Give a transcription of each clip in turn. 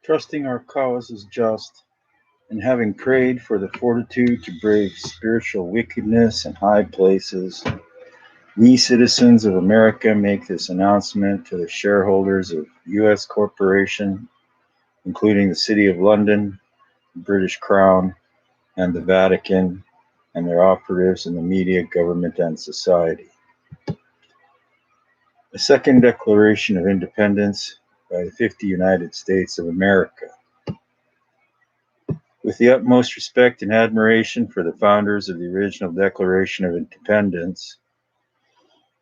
trusting our cause is just, and having prayed for the fortitude to brave spiritual wickedness in high places, we citizens of America make this announcement to the shareholders of U.S. Corporation, including the City of London, the British Crown, and the Vatican, and their operatives in the media, government, and society. The Second Declaration of Independence by the 50 United States of America. With the utmost respect and admiration for the founders of the original Declaration of Independence,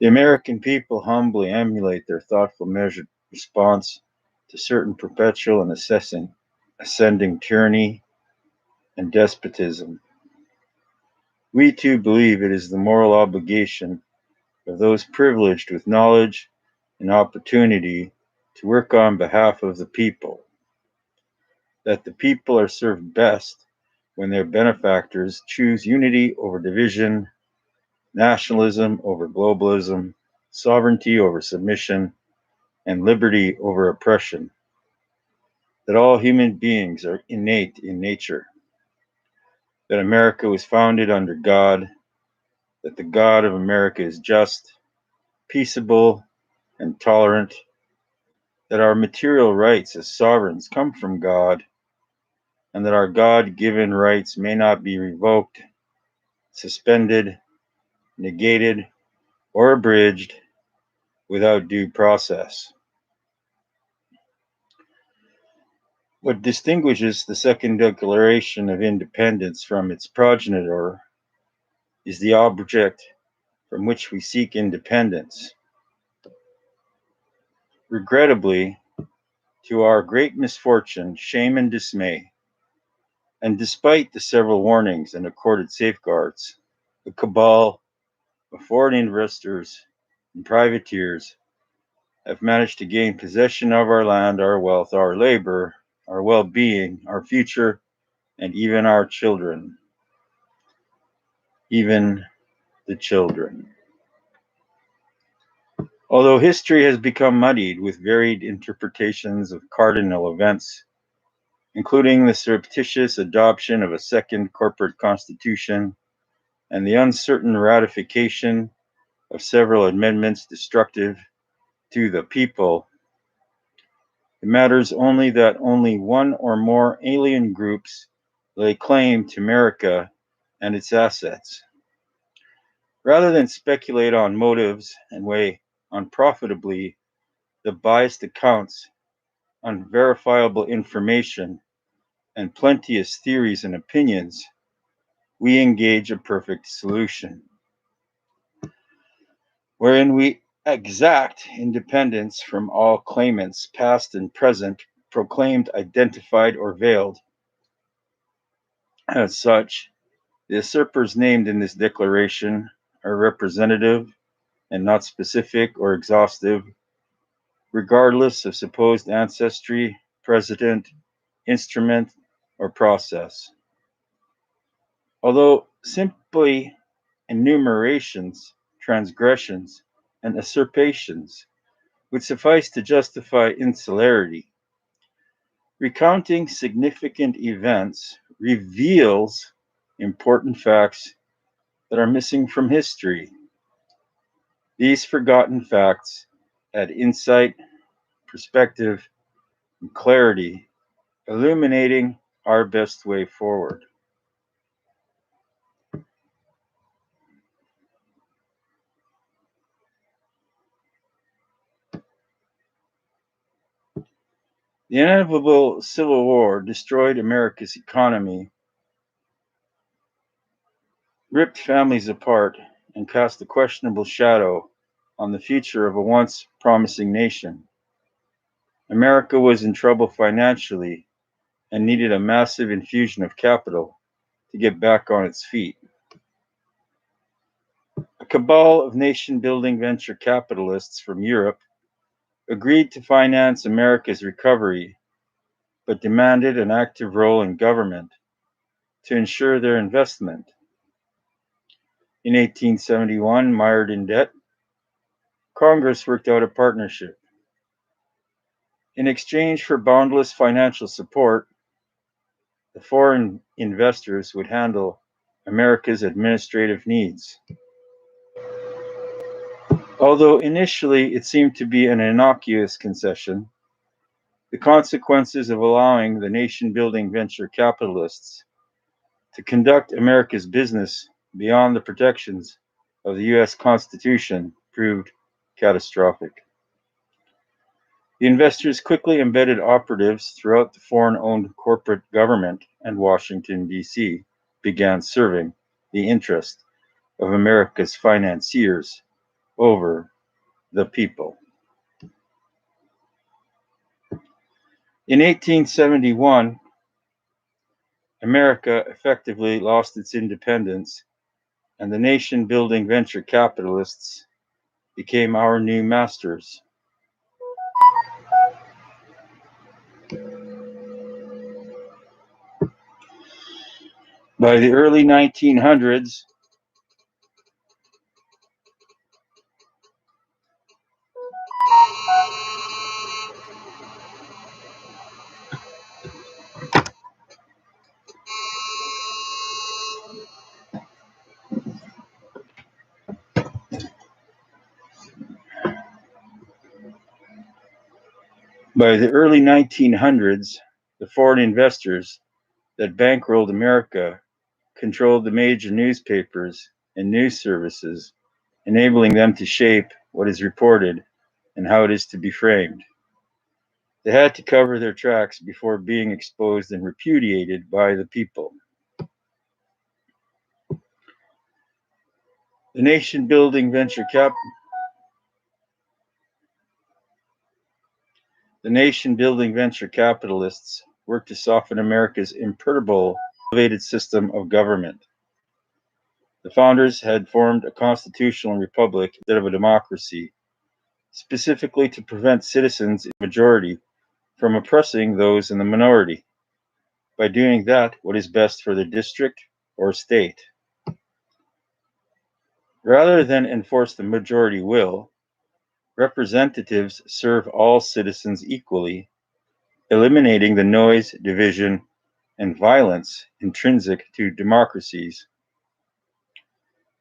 the American people humbly emulate their thoughtful, measured response to certain perpetual and ascending tyranny and despotism. We too believe it is the moral obligation of those privileged with knowledge and opportunity to work on behalf of the people, that the people are served best when their benefactors choose unity over division, nationalism over globalism, sovereignty over submission, and liberty over oppression, that all human beings are innate in nature, that America was founded under God, that the God of America is just, peaceable, and tolerant, that our material rights as sovereigns come from God, and that our God-given rights may not be revoked, suspended, negated, or abridged without due process. What distinguishes the Second Declaration of Independence from its progenitor is the object from which we seek independence. Regrettably, to our great misfortune, shame, and dismay, and despite the several warnings and accorded safeguards, the cabal of foreign investors and privateers have managed to gain possession of our land, our wealth, our labor, our well-being, our future, and even our children. Even the children. Although history has become muddied with varied interpretations of cardinal events, including the surreptitious adoption of a second corporate constitution and the uncertain ratification of several amendments destructive to the people, it matters only that only one or more alien groups lay claim to America and its assets. Rather than speculate on motives and weigh unprofitably the biased accounts, unverifiable information, and plenteous theories and opinions, we engage a perfect solution, wherein we exact independence from all claimants, past and present, proclaimed, identified, or veiled. As such, the usurpers named in this declaration are representative and not specific or exhaustive, regardless of supposed ancestry, precedent, instrument, or process. Although simply enumerations, transgressions, and usurpations would suffice to justify insularity, recounting significant events reveals important facts that are missing from history. These forgotten facts add insight, perspective, and clarity, illuminating our best way forward. The inevitable Civil War destroyed America's economy, ripped families apart, and cast a questionable shadow on the future of a once promising nation. America was in trouble financially and needed a massive infusion of capital to get back on its feet. A cabal of nation building venture capitalists from Europe agreed to finance America's recovery, but demanded an active role in government to ensure their investment. In 1871, mired in debt, Congress worked out a partnership. In exchange for boundless financial support, the foreign investors would handle America's administrative needs. Although initially it seemed to be an innocuous concession, the consequences of allowing the nation-building venture capitalists to conduct America's business beyond the protections of the U.S. Constitution proved catastrophic. The investors quickly embedded operatives throughout the foreign-owned corporate government, and Washington, D.C. began serving the interest of America's financiers over the people. In 1871, America effectively lost its independence, and the nation-building venture capitalists became our new masters. By the early 1900s, the foreign investors that bankrolled America controlled the major newspapers and news services, enabling them to shape what is reported and how it is to be framed. They had to cover their tracks before being exposed and repudiated by the people. The nation-building venture capitalists worked to soften America's imperturbable, elevated system of government. The founders had formed a constitutional republic instead of a democracy, specifically to prevent citizens in the majority from oppressing those in the minority, by doing that what is best for the district or state. Rather than enforce the majority will, representatives serve all citizens equally, eliminating the noise, division, and violence intrinsic to democracies.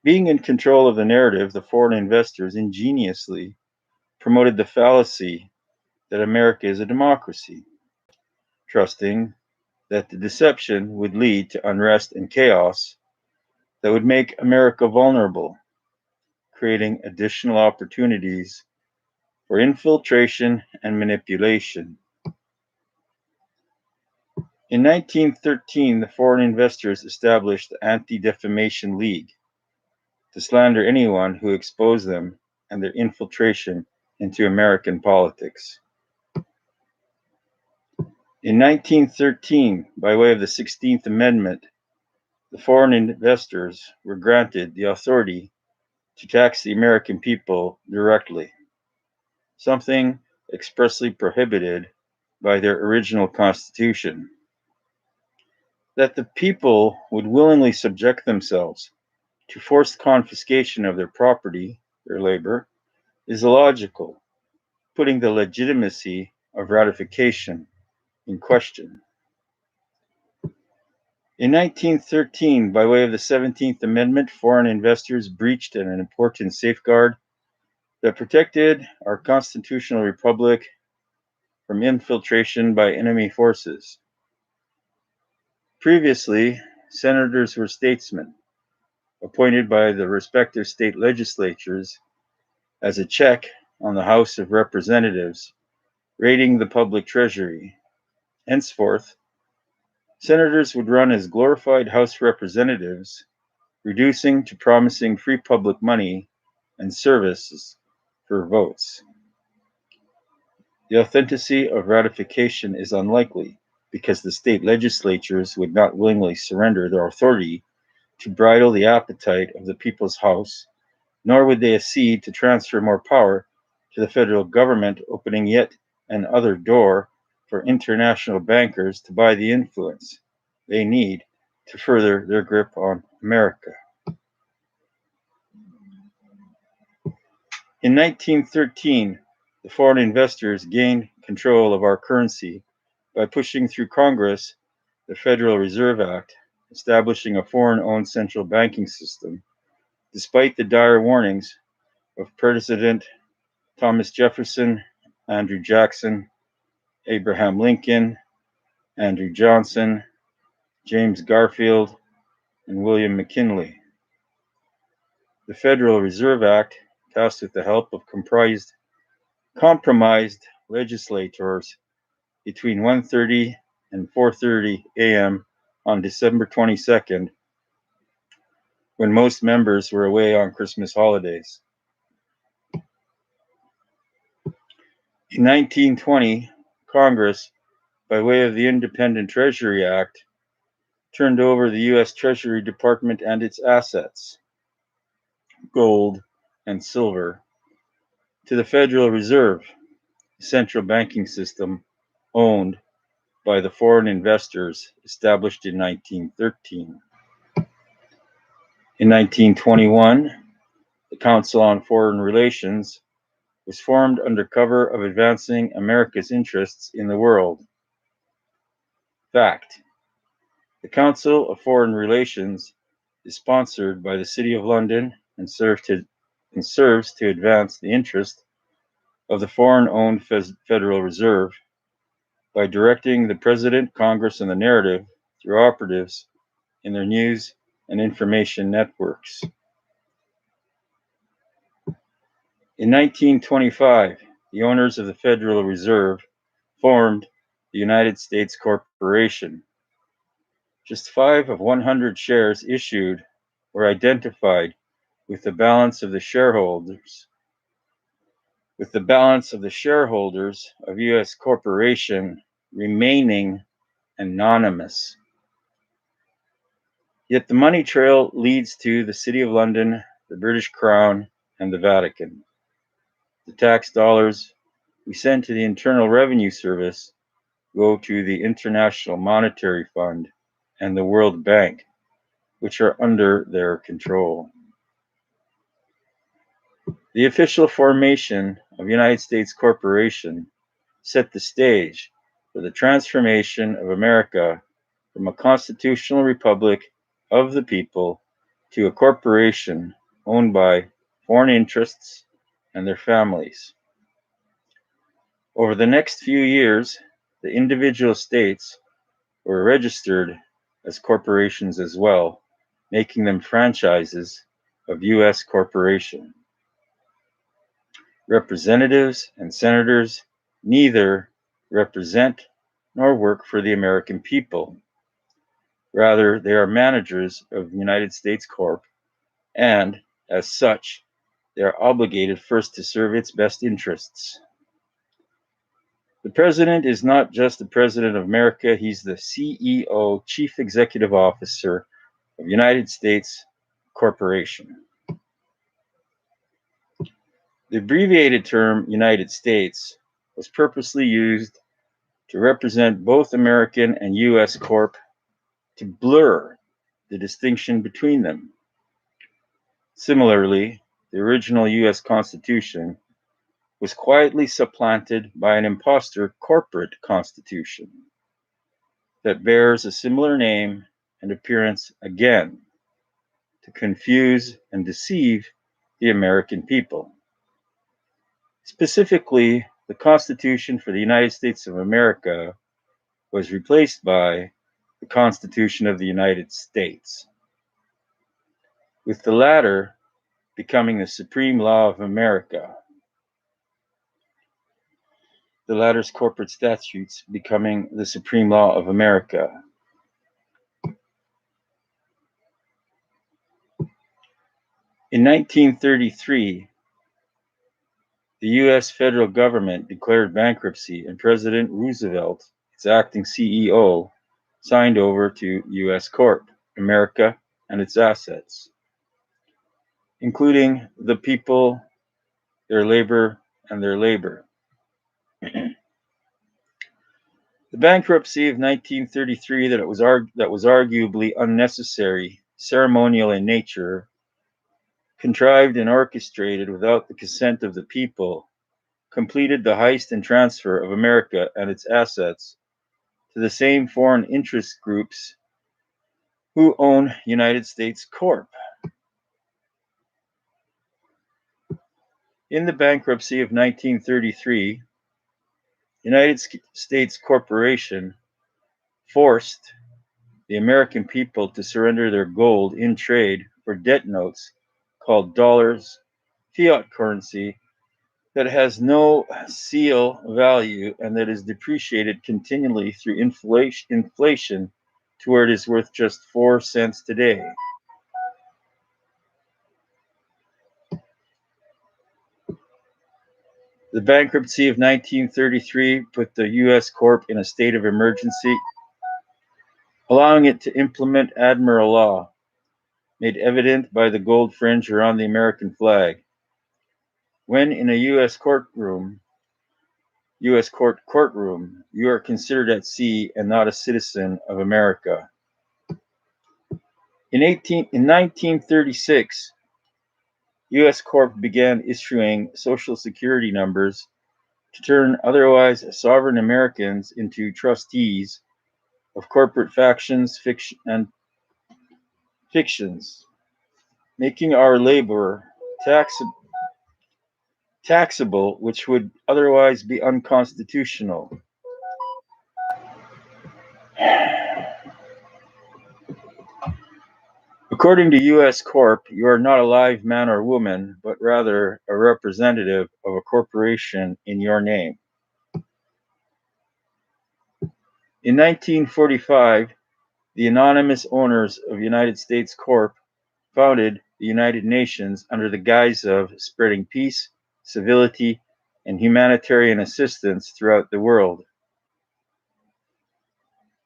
Being in control of the narrative, the foreign investors ingeniously promoted the fallacy that America is a democracy, trusting that the deception would lead to unrest and chaos that would make America vulnerable, creating additional opportunities for infiltration and manipulation. In 1913, the foreign investors established the Anti-Defamation League to slander anyone who exposed them and their infiltration into American politics. In 1913, by way of the 16th Amendment, the foreign investors were granted the authority to tax the American people directly, something expressly prohibited by their original Constitution. That the people would willingly subject themselves to forced confiscation of their property, their labor, is illogical, putting the legitimacy of ratification in question. In 1913, by way of the 17th Amendment, foreign investors breached an important safeguard that protected our constitutional republic from infiltration by enemy forces. Previously, senators were statesmen, appointed by the respective state legislatures as a check on the House of Representatives, raiding the public treasury. Henceforth, senators would run as glorified House representatives, reducing to promising free public money and services for votes. The authenticity of ratification is unlikely, because the state legislatures would not willingly surrender their authority to bridle the appetite of the people's house, nor would they accede to transfer more power to the federal government, opening yet another door for international bankers to buy the influence they need to further their grip on America. In 1913, the foreign investors gained control of our currency by pushing through Congress the Federal Reserve Act, establishing a foreign-owned central banking system, despite the dire warnings of President Thomas Jefferson, Andrew Jackson, Abraham Lincoln, Andrew Johnson, James Garfield, and William McKinley. The Federal Reserve Act, passed with the help of compromised legislators between 1:30 and 4:30 a.m. on December 22nd, when most members were away on Christmas holidays. In 1920, Congress, by way of the Independent Treasury Act, turned over the U.S. Treasury Department and its assets, gold and silver, to the Federal Reserve, a central banking system owned by the foreign investors established in 1913. In 1921, the Council on Foreign Relations was formed under cover of advancing America's interests in the world. Fact: the Council of Foreign Relations is sponsored by the City of London and serves to advance the interest of the foreign-owned Federal Reserve by directing the President, Congress, and the narrative through operatives in their news and information networks. In 1925, the owners of the Federal Reserve formed the United States Corporation. Just 5 of 100 shares issued were identified with the balance of the shareholders of U.S. Corporation remaining anonymous. Yet the money trail leads to the City of London, the British Crown, and the Vatican. The tax dollars we send to the Internal Revenue Service go to the International Monetary Fund and the World Bank, which are under their control. The official formation of United States Corporation set the stage for the transformation of America from a constitutional republic of the people to a corporation owned by foreign interests and their families. Over the next few years, the individual states were registered as corporations as well, making them franchises of U.S. corporation. Representatives and senators neither represent nor work for the American people. Rather, they are managers of the United States Corp, and as such, they are obligated first to serve its best interests. The president is not just the president of America, he's the CEO, Chief Executive Officer of United States Corporation. The abbreviated term United States was purposely used to represent both American and U.S. Corp to blur the distinction between them. Similarly, the original U.S. Constitution was quietly supplanted by an imposter corporate constitution that bears a similar name and appearance again to confuse and deceive the American people. Specifically, the Constitution for the United States of America was replaced by the Constitution of the United States, with the latter becoming the supreme law of America, the latter's corporate statutes becoming the supreme law of America. In 1933, the U.S. federal government declared bankruptcy, and President Roosevelt, its acting CEO, signed over to U.S. Corp, America, and its assets, including the people, their labor, and their labor. The bankruptcy of 1933 that was arguably unnecessary, ceremonial in nature, contrived and orchestrated without the consent of the people, completed the heist and transfer of America and its assets to the same foreign interest groups who own United States Corp. In the bankruptcy of 1933, United States Corporation forced the American people to surrender their gold in trade for debt notes called dollars, fiat currency that has no seal value and that is depreciated continually through inflation to where it is worth just 4 cents today. The bankruptcy of 1933 put the U.S. Corp in a state of emergency, allowing it to implement Admiral Law, made evident by the gold fringe around the American flag. When in a U.S. court courtroom, you are considered at sea and not a citizen of America. In 1936, U.S. Corp began issuing Social Security numbers to turn otherwise sovereign Americans into trustees of corporate factions and fictions, making our labor taxable, which would otherwise be unconstitutional. According to U.S. Corp, you are not a live man or woman, but rather a representative of a corporation in your name. In 1945, the anonymous owners of United States Corp founded the United Nations under the guise of spreading peace, civility, and humanitarian assistance throughout the world.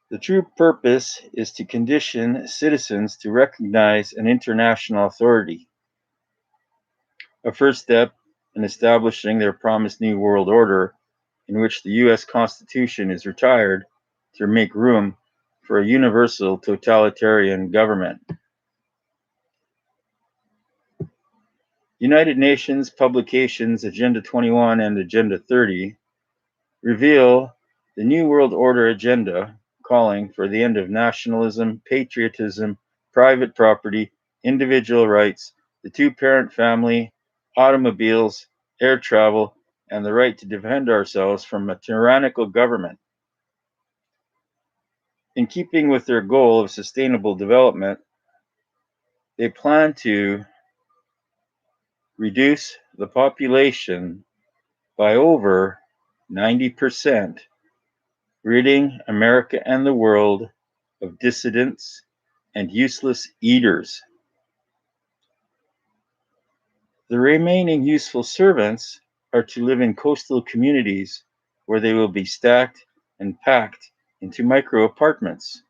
The true purpose is to condition citizens to recognize an international authority, a first step in establishing their promised new world order, in which the U.S. Constitution is retired to make room for a universal totalitarian government. United Nations publications Agenda 21 and Agenda 30 reveal the New World Order agenda, calling for the end of nationalism, patriotism, private property, individual rights, the two-parent family, automobiles, air travel, and the right to defend ourselves from a tyrannical government. In keeping with their goal of sustainable development, they plan to reduce the population by over 90%, ridding America and the world of dissidents and useless eaters. The remaining useful servants are to live in coastal communities where they will be stacked and packed into micro apartments.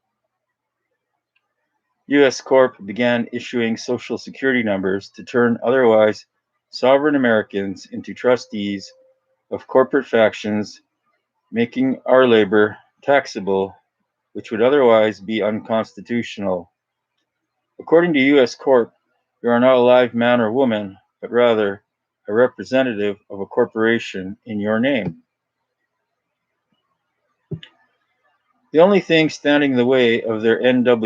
U.S. Corp began issuing Social Security numbers to turn otherwise sovereign Americans into trustees of corporate factions, making our labor taxable, which would otherwise be unconstitutional. According to U.S. Corp, you are not a live man or woman, but rather a representative of a corporation in your name. The only thing standing in the way of their NWO